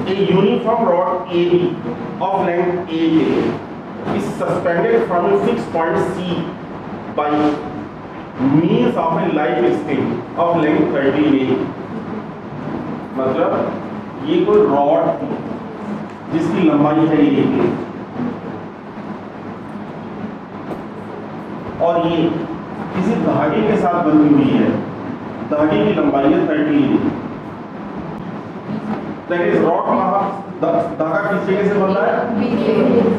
A uniform rod AB of length AA is suspended from a fixed point C by means of a light string of length 30 A. मतलब ये कोई rod थी जिसकी लंबाई है A और ये किसी धागे के साथ बंधी हुई है, धागे की लंबाई है 30 A। That is rod धागा किस जगह से बंधा है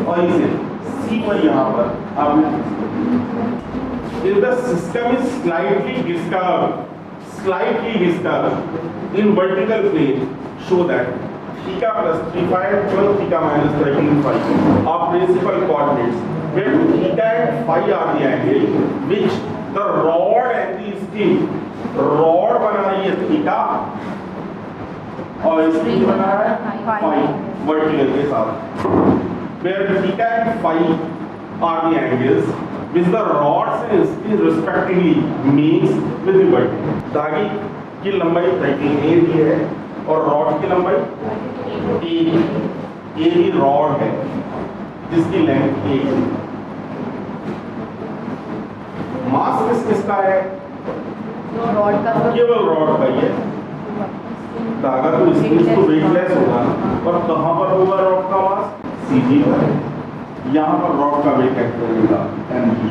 और इसे C पर यहाँ पर आप if the system is slightly disturbed in vertical plane, show that theta plus 3 phi equal theta minus 13 phi are principal coordinates where theta and phi are the angle which the rod and the string, rod बना रही है theta और string बना है phi vertical के साथ, where theta and phi are the angles which the rods and string respectively makes with the vertical। धागे की लंबाई 13 A दी है और रॉड की लंबाई A दी रॉड है जिसकी लेंथ A है। मास किसका है? रॉड का, केवल रॉड का ही है। धागा तो इसको वेटलेस होगा और कहाँ पर होगा रॉड का मास? CG पर। यहाँ पर रॉड का वेट एक्ट करेगा mg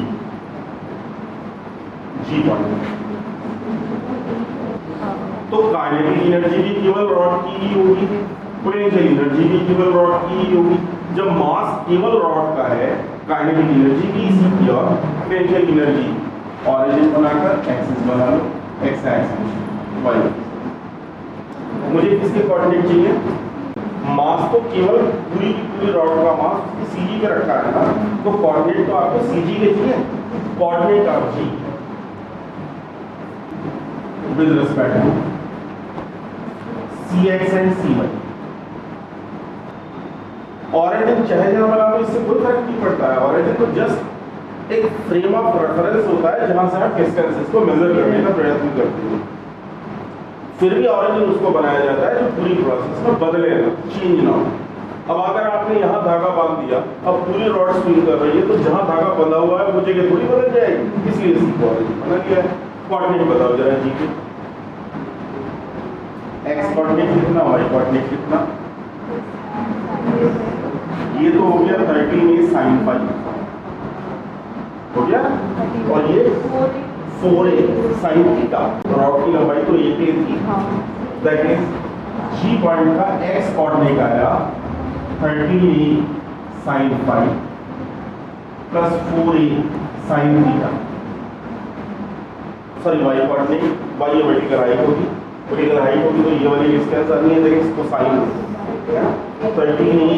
g पॉइंट। तो काइनेटिक एनर्जी भी केवल रॉड की ही होगी, पोटेंशियल एनर्जी भी केवल रॉड की ही होगी। जब मास केवल रॉड का है, काइनेटिक एनर्जी भी इसी की और पोटेंशियल एनर्जी ऑरिजिन बनाकर एक्सिस बना लो, एक्स एक्सिस वाई। मुझे किसके कोऑर्डिनेट चाहिए? मास तो केवल पूरी की पूरी रॉड का मास सीजी पे रखा है ना, तो कोऑर्डिनेट तो आपको सीजी के चाहिए। Coordinate of G with respect to cx and cy। ऑरिजिन चाहे जहां बना लो, इससे कोई फर्क नहीं पड़ता है। ऑरिजिन तो जस्ट एक फ्रेम ऑफ रेफरेंस होता है जहां से आप डिस्टेंसेस को मेजर करने का प्रयत्न करते हो। फिर भी ऑरिजिन उसको बनाया जाता है जो पूरी प्रोसेस में बदले ना, चेंज ना हो। अब अगर आपने यहाँ धागा बांध दिया, अब पूरी रॉड स्विंग कर रही है, तो जहाँ धागा बंधा हुआ है वो जगह थोड़ी बदल जाएगी, इसलिए इसको ऑरिजिन बना लिया है। कोऑर्डिनेट बताओ जरा जी के, एक्स कोऑर्डिनेट कितना, वाई कोऑर्डिनेट कितना? ये तो हो गया 13 A sin phi हो गया, और ये 4A sin थीटा। रॉड की लंबाई तो 1 A थी, दैट इज G पॉइंट का x कोऑर्डिनेट आया 13 A sin phi plus 4A sin theta. Sorry y coordinate, y ये वर्टिकल हाइट होगी, वर्टिकल हाइट होगी तो ये वाली डिस्टेंस आनी है, देखिए इसको sin 13 A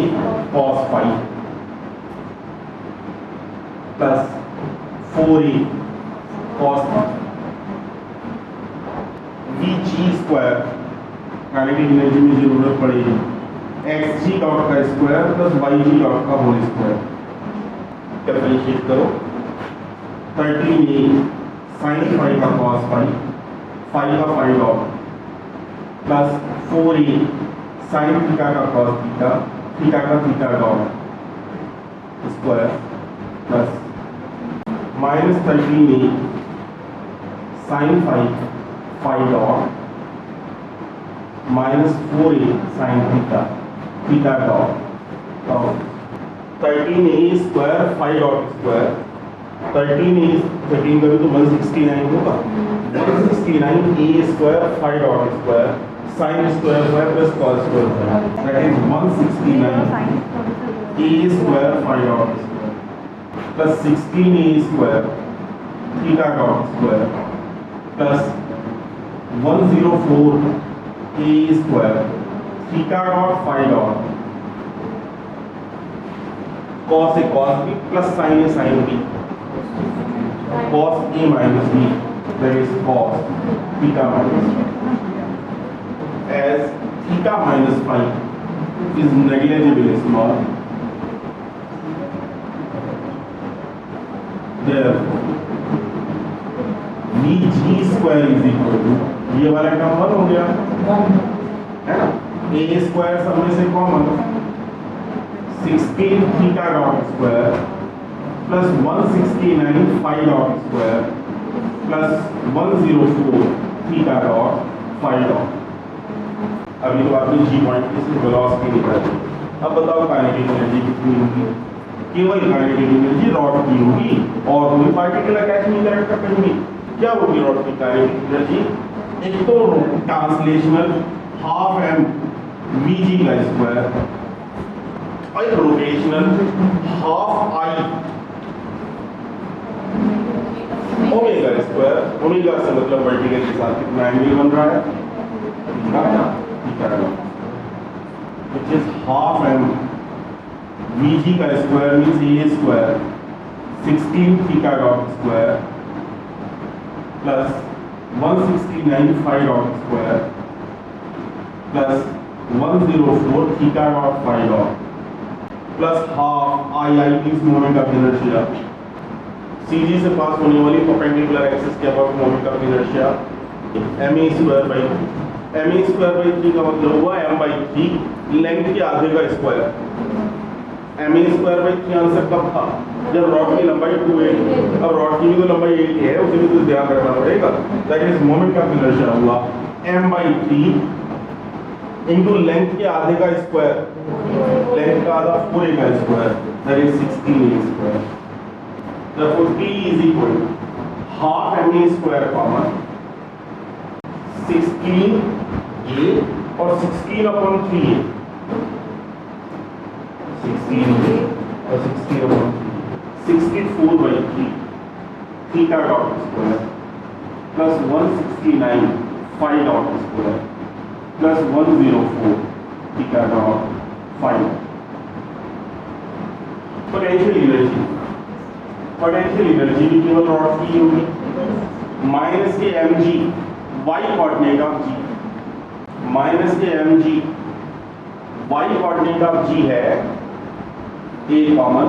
cos phi plus 4A cos Vg square, kinetic energy में जरूरत पड़ेगी xg डॉट का स्क्वायर प्लस yg डॉट का होल स्क्वायर। डिफरेंशिएट करो, 13 A sin phi का cos phi, phi का phi dot plus 4A sin theta का cos theta, theta का theta dot square plus minus 13 A sin phi phi dot minus 4A sin theta, theta dot और 13 A square phi dot square, 13 A 13 का भी तो 169 होगा, 169 A square phi dot square sin square square plus cos square, that is 169 A square phi dot square plus 16 A square theta dot square plus 104 A square theta dot phi dot cos A cos B plus sin A sin B cos A minus B, that is cos theta minus B, as theta minus phi is negligibly small, therefore Vg square is equal to, ये वाला term 1 हो गया है ना, ए square सब में से common 16 theta dot square plus 169 phi dot square plus 104 theta dot phi dot. अभी तो आपने जी पॉइंट की सिर्फ वेलोसिटी निकाली। अब बताओ काइनेटिक एनर्जी कितनी होगी? केवल काइनेटिक एनर्जी रॉड की होगी और कोई पार्टिकुलर कैच नहीं करेक्ट कर कहीं। क्या होगी रॉड की काइनेटिक एनर्जी? एक तो ट्रांसलेशनल हाफ एम वीजी का स्क्वायर और एक rotational half I omega square. Omega से मतलब वर्टिकल के साथ कितना एंगल बन रहा है? which is half m vg का square means A square 16 theta dot square plus 169 phi dot square plus 104 theta dot phi dot plus half I I means moment of inertia. CG से पास होने वाली perpendicular axis के about moment of inertia M A square by M A square by 3 का मतलब हुआ M by 3 length के आधे का square. M A square by 3 answer कब था? जब रॉड की लंबाई 2a। अब रॉड की भी तो लंबाई 8 है, उसे भी तो ध्यान रखना पड़ेगा। That is moment of inertia हुआ m बाई 3 इनटू लेंथ के आधे का स्क्वायर, लेंथ का आधा पूरे का square, that is 16a square. therefore t is equal to half m a square common 16a और 16 अपॉन 3a 16a और 16 upon 64 by 3 theta dot square plus 169 phi dot square plus 104 theta dot phi. Potential energy भी केवल rod की होगी minus के mg y coordinate of g minus के mg y coordinate of g है a common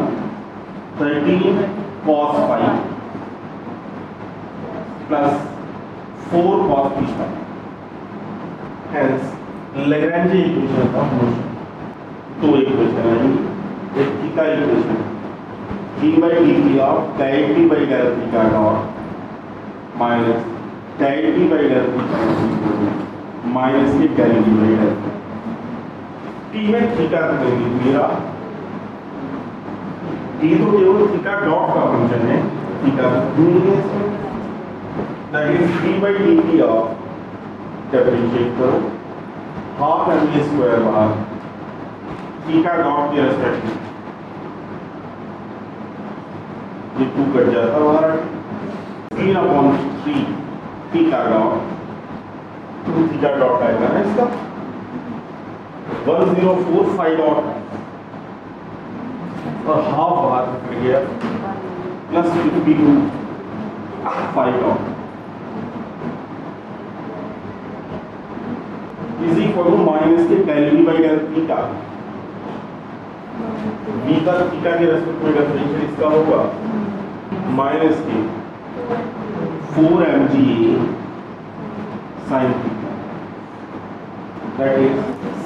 13 cos phi plus 4 cos theta। Hence Lagrange equation का motion दो equation है। एक theta equation d by dt of del t by del theta dot minus del t by del theta minus के del t by del t में theta का value मेरा t तो केवल थीटा डॉट का फंक्शन है, theta that is d by dt of differentiate करो half m a square बार थीटा डॉट के रेस्पेक्ट में ये 2 कट जाता हमारा 3 upon 3 theta dot 2 theta dot आएगा ना इसका 104 फाई डॉट और हाफ बाहर निकल गया plus 52 phi dot is equal to minus के del v by del theta. v का थीटा के रेस्पेक्ट में डिफरेंशियल इसका होगा माइनस के 4 mg sin theta that is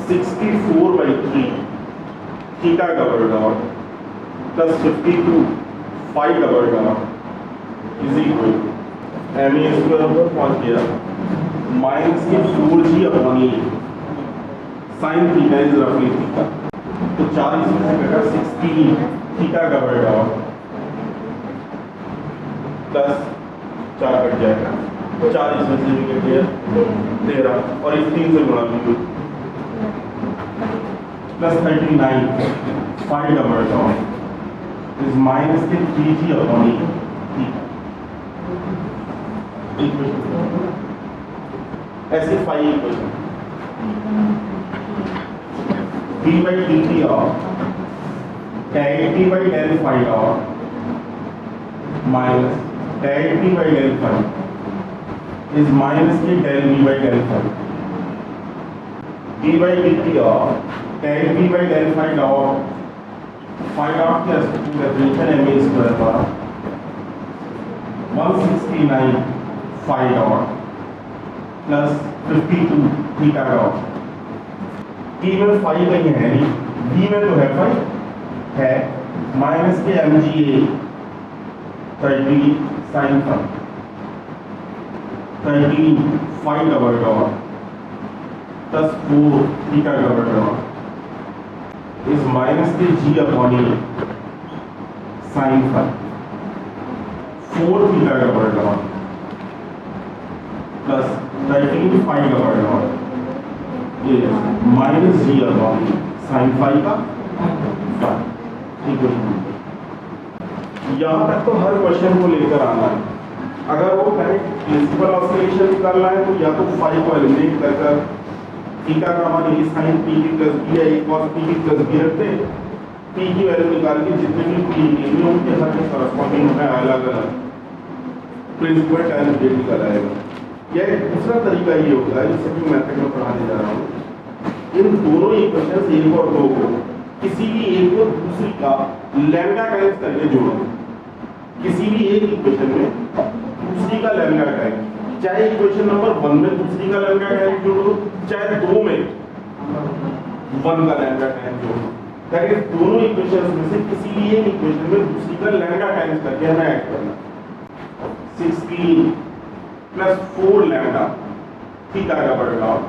64 by 3 theta double dot plus 52 phi double dot is equal M A square पर पहुंच गया माइनस के 4g upon A sin theta is रफली थीटा। तो 4 इसमें से कटा 16 theta double dot plus 4 cut जाएगा 4 इसमें से भी कट गया 13 और इस 3 से गुणा कीजिए plus 39 phi double dot is minus के 3g अपॉन ए इक्वेशन ऐसे phi equation d by dt of del t by del phi dot minus del t by del phi is minus के del v by del phi d by dt of del t by del phi dot phi dot के reference m a square पर 169 phi dot plus 52 theta dot T में phi कहीं है नहीं, D में तो है फाई है, माइनस के m g a 30 sine phi 30 phi double dot plus 4 theta double dot is minus के g upon a sine phi 4 theta double dot plus 13 phi double dot ये minus g upon sine phi का phi. यहाँ तक तो हर question को लेकर आना है। अगर वो करेक्ट प्रिंसिपल ऑसिलेशन निकालना है तो या तो फाई को एलिमिनेट कर कर थीटा का मान ए साइन पी की प्लस बी है, एक कॉस पी की प्लस बी रखते हैं, पी की वैल्यू निकाल के जितने भी पी के लिए उनके हर के करस्पॉन्डिंग में अलग अलग प्रिंसिपल टाइम डेट निकाल आएगा। यह एक दूसरा तरीका ये होता है जो सभी मेथड में पढ़ाने जा रहा हूँ। इन दोनों इक्वेशन एक और दो को किसी भी एक को दूसरी का लैम्डा टाइम्स करके जोड़ो। किसी भी एक इक्वेशन में दूसरी का लैम्डा टाइम, चाहे इक्वेशन नंबर 1 में दूसरी का लैम्डा टाइम जोड़ो, चाहे 2 में 1 का लैम्डा टाइम जोड़ो। ताकि दोनों इक्वेशंस में से किसी भी एक इक्वेशन में दूसरी का लैम्डा टाइम्स करके हमें ऐड करना। 16 plus 4 lambda theta double dot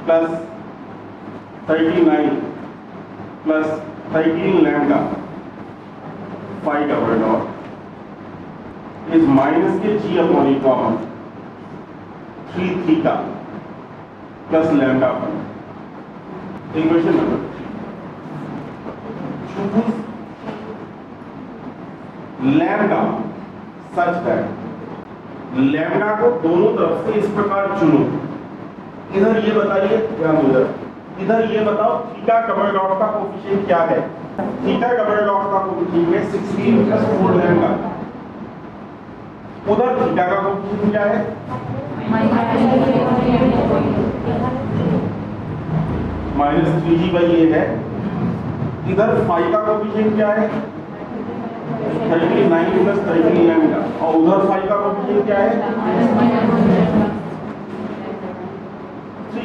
plus 39 plus 13 lambda phi double dot is minus के g upon a common 3 theta plus lambda phi. Equation number 3, choose lambda such that lambda को दोनों तरफ से इस प्रकार चुनो। इधर ये बताइए, ध्यान दो इधर ये बताओ थीटा डबल डॉट का कोफिशिएंट क्या है। थीटा डबल डॉट का कोफिशिएंट है 16 प्लस 4 लैम्डा। उधर थीटा का कोफिशिएंट क्या है, -3g/a है। इधर फाई का कोफिशिएंट क्या है, 39 प्लस 13 लैम्डा। और उधर फाई का कोफिशिएंट क्या है,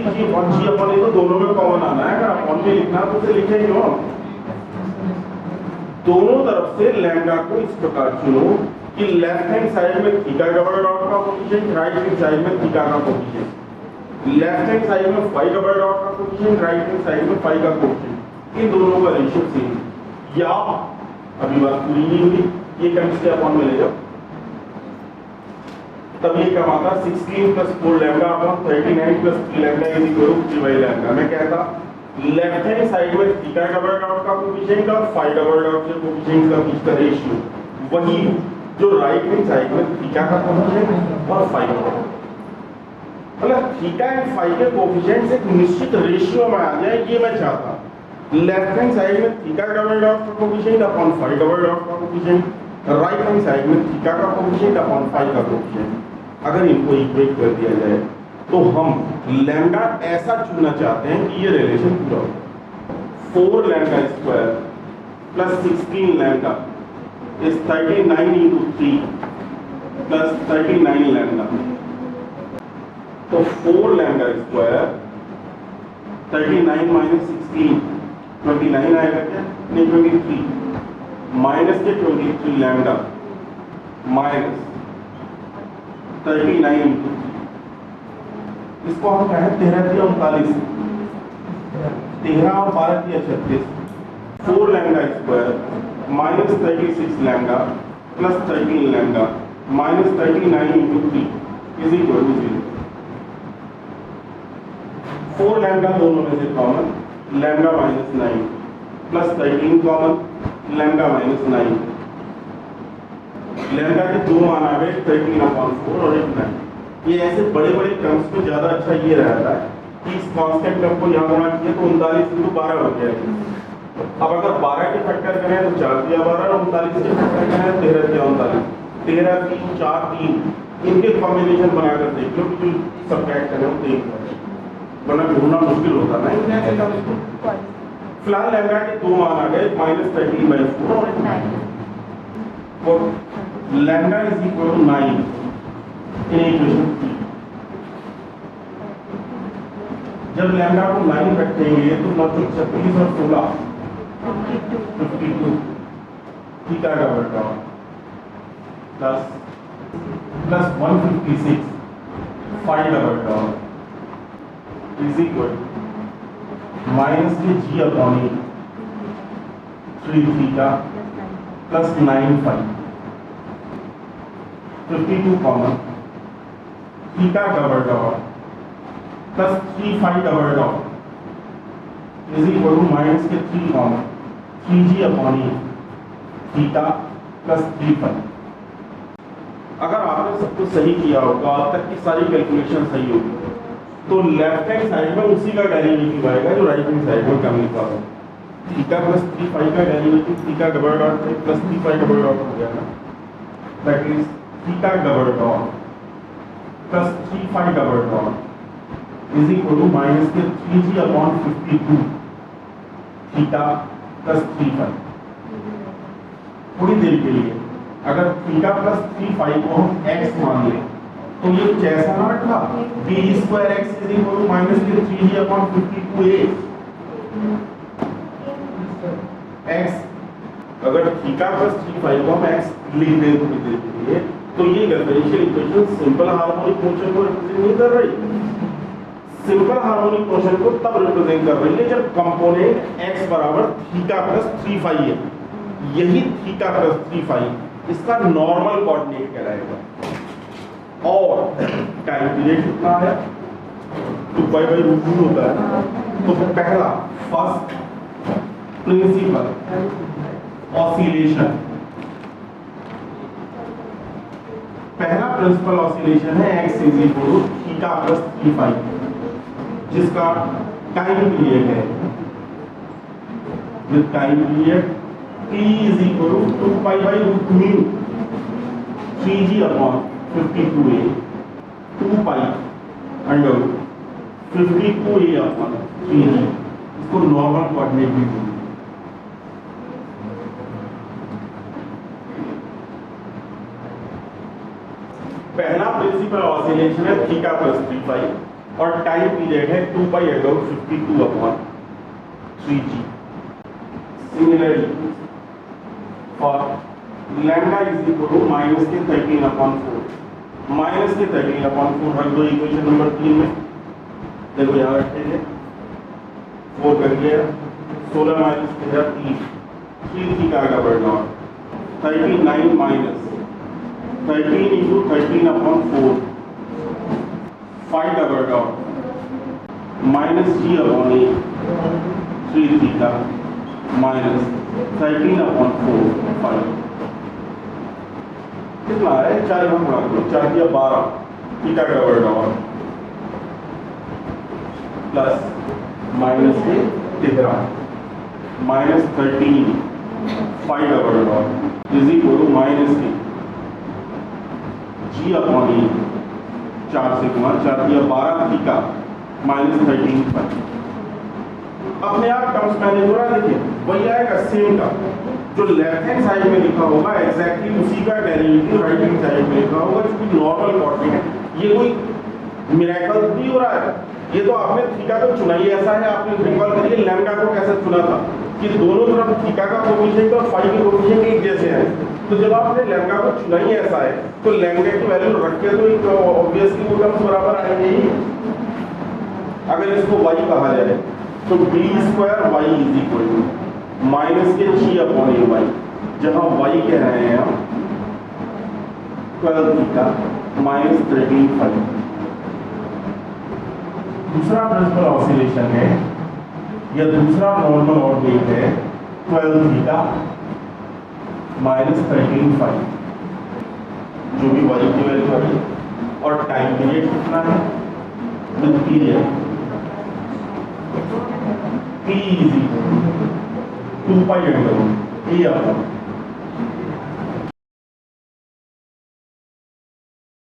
जी अपॉन ए तो दोनों में कॉमन आना है। अगर अपॉन में लिखना तो उसे लिखेंगे क्यों। दोनों तरफ से लैम्डा को इस प्रकार चुनो कि लेफ्ट हैंड साइड में थीटा डबल डॉट का कोफिशिएंट, राइट हैंड साइड में थीटा का कोफिशिएंट। लेफ्ट हैंड साइड में फाई डबल डॉट का कोफिशिएंट, राइट हैंड साइड में फाई का कोफिशिएंट। इन दोनों का रेशियो सेम। या अभी बात पूरी नहीं हुई, ये टर्म्स के अपॉन में ले जाओ, तब ये क्या आता 16 plus 4 lambda upon 39 plus 3 lambda is equal to 3 lambda. मैं कहता लेफ्ट हैंड साइड में थीटा डबल डॉट का कोफिशिएंट और फाई डबल डॉट के कोफिशिएंट का बीच का रेशियो वही जो राइट हैंड साइड में थीटा का कोफिशिएंट और फाई का। मतलब थीटा एंड फाई के कोफिशिएंट्स एक निश्चित रेशियो में आ जाए, ये मैं चाहता। लेफ्ट हैंड साइड में थीटा डबल डॉट का coefficient upon phi double dot का कोफिशिएंट, राइट हैंड साइड में थीटा का कोफिशिएंट अपॉन फाई का कोफिशिएंट। अगर इनको इक्वेट कर दिया जाए तो हम लैम्डा ऐसा चुनना चाहते हैं कि ये रिलेशन पूरा हो। 4 lambda square plus 16 lambda is 39 into 3 plus 39 lambda. तो 4 लैम्डा स्क्वायर 39 माइनस 16 29 आएगा क्या, नहीं 23 माइनस के 23 लैम्डा माइनस 39 into 3। इसको हम कहें 13 और 12 36। 4 lambda square minus 36 lambda plus 13 lambda minus 39 into 3 is equal to 0। 4 lambda दोनों में से common, lambda minus 9 plus 13 common, lambda minus 9। Lambda के दो मान आ गए 13/4 और 9। ये ऐसे बड़े बड़े टर्म्स में ज्यादा अच्छा ये रहता है कि इस कांस्टेंट टर्म को यहाँ गुणा किया तो 39 into 12 हो गया। अब अगर 12 के फैक्टर करें तो 4 दिया 12 और 39 के फैक्टर करें 13 दिया 39। 13 3 4 3 इनके कॉम्बिनेशन बनाकर देख लो कि जो सब्ट्रैक्ट करें वो देख लो, वरना ढूंढना मुश्किल होता ना इन ऐसे टर्म्स को। फिलहाल लैम्डा के दो मान आ गए -13/4 और 9। और lambda is equal to 9 in equation 3। जब लैम्डा को 9 रखेंगे तो 936 और 16 52 theta double dot plus 156 phi double dot is equal minus के g upon 3 theta plus 9 phi 52 common theta double dot plus 3 phi double dot is equal to minus के 3 common 3g upon theta plus 3 phi. अगर आपने सब कुछ सही किया होगा, अब तक की सारी कैलकुलेशन सही होगी, तो लेफ्ट हैंड साइड में उसी का डेरिवेटिव आएगा जो राइट हैंड साइड में कमी का हो। थीटा प्लस 3 फाइ का derivative theta double dot plus 3 phi double dot हो गया ना, that is theta double dot plus 3 phi double dot is equal to minus के 3g upon 52 theta plus 3 phi. थोड़ी देर के लिए अगर थीटा प्लस 3 फाइ को हम x मान लें तो ये कैसा ना रखा b square x is equal to minus के 3g अपॉन 52a x। अगर थीटा प्लस 3 फाइ को हम x लिख दें थोड़ी देर के लिए तो ये differential equation simple harmonic motion को रिप्रेजेंट नहीं कर रही। सिंपल हार्मोनिक मोशन को तब रिप्रेजेंट कर रही है जब कंपोनेंट x बराबर थीटा प्लस 3 फाइ है। यही थीटा प्लस 3 फाइ इसका नॉर्मल कोऑर्डिनेट कहलाएगा। और टाइम पीरियड कितना है 2π/√2 होता है। तो पहला फर्स्ट प्रिंसिपल ऑसिलेशन, पहला प्रिंसिपल ऑसिलेशन है x is equal to theta plus 3 phi जिसका टाइम पीरियड है with time period t is equal to 2π/√μ 3g upon 52a 2π under 52a upon 3g। इसको नॉर्मल कोऑर्डिनेट भी बोलते हैं। पहला प्रिंसिपल ऑसिलेशन है थीटा प्लस 3 फाइ और टाइम पीरियड है 2π अंडर 52 अपॉन 3g। सिमिलरली और lambda is equal to minus k 13 upon 4 minus k 13 upon 4 रख दो इक्वेशन नंबर 3 में। देखो यहाँ रखेंगे 4 कर दिया 16 minus 3 theta double dot 39 minus 13 into 13 upon 4 phi double dot minus g upon 3 theta minus 13 upon 4 phi. कितना है 4 में गुणा करो 4 दिया 12 theta double dot plus minus k 13 minus 13 phi double dot is equal to minus k g upon 4 से गुणा 4 दिया 12 theta minus 13 phi. अपने आप टर्म्स मैंने बोला देखिए वही आएगा सेम का जो लेफ्ट हैंड साइड में लिखा होगा एग्जैक्टली उसी का डेरिवेटिव राइट हैंड साइड में लिखा होगा क्योंकि नॉर्मल कोऑर्डिनेट है। ये कोई मिरेकल नहीं हो रहा है। ये तो आपने थीटा को चुना ही ऐसा है। आपने रिकॉल करिए लैम्डा को कैसे चुना था कि दोनों तरफ थीटा का कोएफिशिएंट और फाइ के कोएफिशिएंट एक जैसे हैं। तो जब आपने लैम्डा को चुना ही ऐसा है तो लैम्डा की वैल्यू रख के तो ऑब्वियसली वो टर्म्स बराबर आएंगे ही। अगर इसको y कहा जाए तो b square y is equal to minus k g upon a y, जहां y कह रहे हैं हम 12 थीटा माइनस 13 फाइ। दूसरा प्रिंसिपल ऑसिलेशन है या दूसरा नॉर्मल ऑर्डिनेट है 12 थीटा माइनस 13 फाइ, जो भी y की वैल्यू है। और टाइम पीरियड कितना है with period P is equal to 2π under a upon